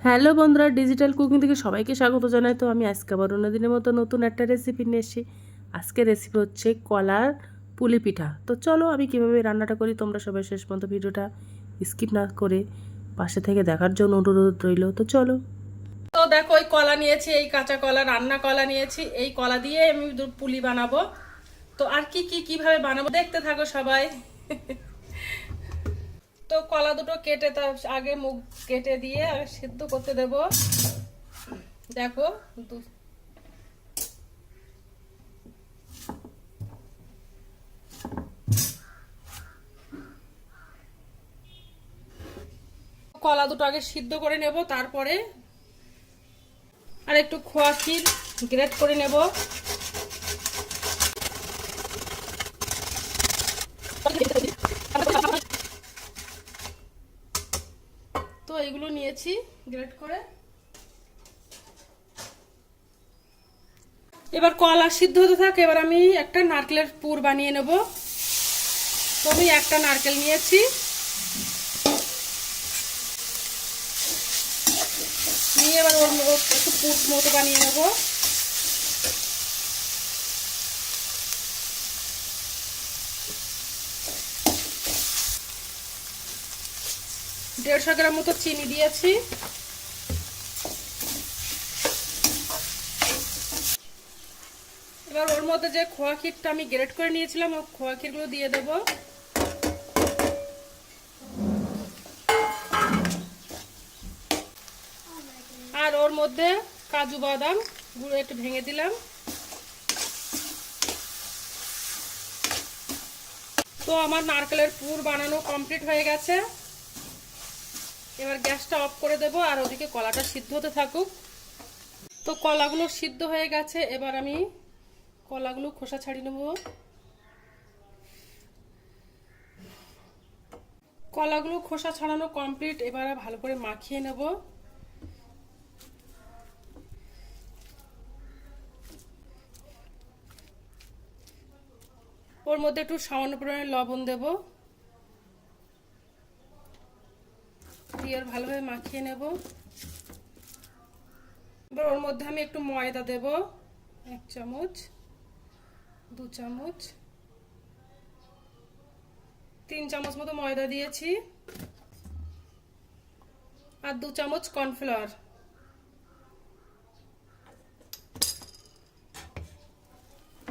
Hello বন্ধুরা, digital cooking থেকে সবাইকে স্বাগত জানাই। তো আমি আজকে আবার অন্যদিনের মতো নতুন একটা রেসিপি নিয়ে এসেছি। আজকে রেসিপি হচ্ছে কলার পুলি পিঠা। তো চলো আমি কিভাবে রান্নাটা করি তোমরা সবাই শেষ পর্যন্ত ভিডিওটা স্কিপ না করে পাশে থেকে দেখার জন্য অনুরোধ রইল। তো চলো। তো দেখো, এই কলা নিয়েছি, এই কাঁচা কলা, রান্না কলা নিয়েছি। এই কলা দিয়ে আমি পুলি বানাবো। তো আর কিভাবে বানাবো দেখতে থাকো সবাই। তো কলা দুটো কেটে তার আগে মুখ কেটে দিয়ে আগে সিদ্ধ করতে দেব। দেখো, কলা দুটো আগে সিদ্ধ করে নেব, তারপরে আর একটু খোয়া ক্ষীর গ্রেট করে নেব। তো এগুলো নিয়েছি গ্রেট করে। এবার কলা সিদ্ধ হতে থাকে, এবার আমি একটা নারকেলের পুর বানিয়ে নেব। তো আমি একটা নারকেল নিয়েছি, নিয়ে এবার ওর একটু পুর মতো বানিয়ে নেব। দেড়শো গ্রাম মতো চিনি দিয়েছি। এবার ওর মধ্যে যে খোয়া ক্ষীরটা আমি গ্রেট করে নিয়েছিলাম, ওই খোয়া ক্ষীরগুলো দিয়ে দেব। আর ওর মধ্যে কাজু বাদাম গুঁড়ো একটু ভেঙে দিলাম। তো আমার নারকেলের পুর বানানো কমপ্লিট হয়ে গেছে। এবার গ্যাসটা অফ করে দেব, আর ওদিকে কলাটা সিদ্ধ হতে থাকুক। তো কলাগুলো সিদ্ধ হয়ে গেছে, এবার আমি কলাগুলো খোসা ছাড়িয়ে নেব। কলাগুলো খোসা ছাড়ানো কমপ্লিট, এবার ভালো করে মাখিয়ে নেব। ওর মধ্যে একটু সামান্য পরিমাণে লবণ দেব, দিয়ে ভালোভাবে মাখিয়ে নেব। এবার ওর মধ্যে আমি একটু ময়দা দেব, 1 চামচ, 2 চামচ, 3 চামচ মতো ময়দা দিয়েছি, আর 2 চামচ কর্নফ্লাওয়ার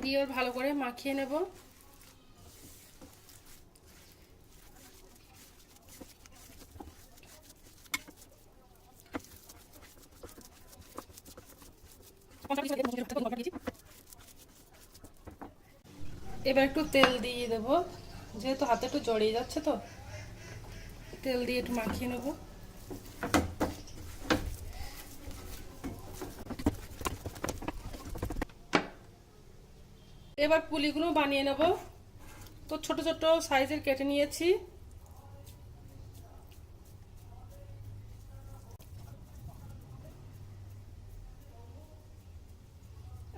দিয়ে ভালো করে মাখিয়ে নেব। এবার একটু তেল দিয়ে দেব, যেহেতু হাতে একটু জড়িয়ে যাচ্ছে, তো তেল দিয়ে একটু মাখিয়ে নেব। এবার পুলিগুলো বানিয়ে নেব। তো ছোট ছোট সাইজের কেটে নিয়েছি।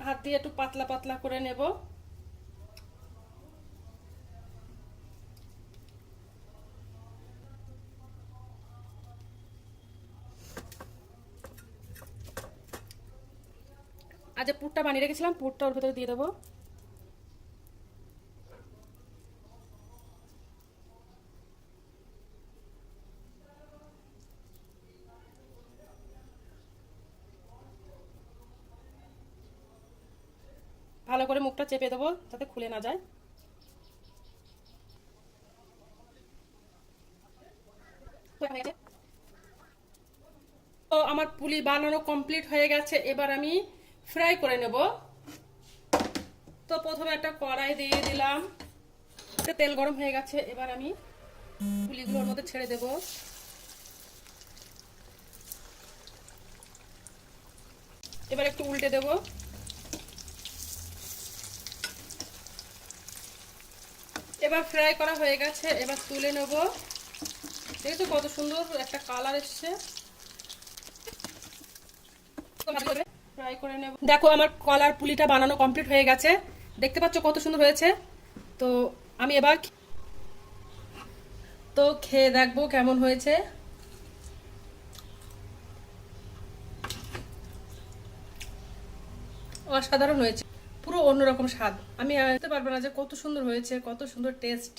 হাত দিয়ে একটু পাতলা পাতলা করে নেব। আর যে পুরটা বানিয়ে রেখেছিলাম, পুরটা ওর ভেতরে দিয়ে দেবো। ভালো করে মুখটা চেপে দেবো যাতে খুলে না যায়। তো আমার পুলি বানানো কমপ্লিট হয়ে গেছে, এবার আমি ফ্রাই করে নেব। তো প্রথমে একটা কড়াই দিয়ে দিলাম, তেল গরম হয়ে গেছে। এবার আমি পুলিগুলোর মধ্যে ছেড়ে দেব। এবার একটু উল্টে দেব। এবার ফ্রাই করা হয়ে গেছে, এবার তুলে নেব। দেখছো কত সুন্দর একটা কালার এসছে। ফ্রাই করে নেব। দেখো আমার কলার পুলিটা বানানো কমপ্লিট হয়ে গেছে, দেখতে পাচ্ছ কত সুন্দর হয়েছে। তো আমি এবার খেয়ে দেখবো কেমন হয়েছে। তো খেয়ে দেখো কেমন হয়েছে। তো আমার পুলি বানানো কমপ্লিট হয়ে গেছে, এবার আমি ফ্রাই করে নেব। দেখতে পাচ্ছ কত সুন্দর একটা কালার এসছে। তো আমি এবার, তো আমার কলার পুলিটা বানানো কমপ্লিট হয়ে গেছে, দেখতে পাচ্ছ কত সুন্দর হয়েছে। তো আমি এবার খেয়ে দেখবো কেমন হয়েছে। অসাধারণ হয়েছে, পুরো অন্যরকম স্বাদ। আমি বলতে পারবো না যে কত সুন্দর হয়েছে, কত সুন্দর টেস্ট।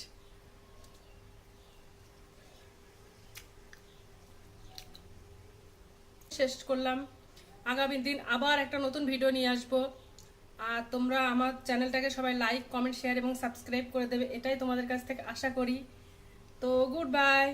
শেষ করলাম, আগামী দিন আবার একটা নতুন ভিডিও নিয়ে আসবো। আর তোমরা আমার চ্যানেলটাকে সবাই লাইক, কমেন্ট, শেয়ার এবং সাবস্ক্রাইব করে দেবে, এটাই তোমাদের কাছ থেকে আশা করি। তো গুড বাই।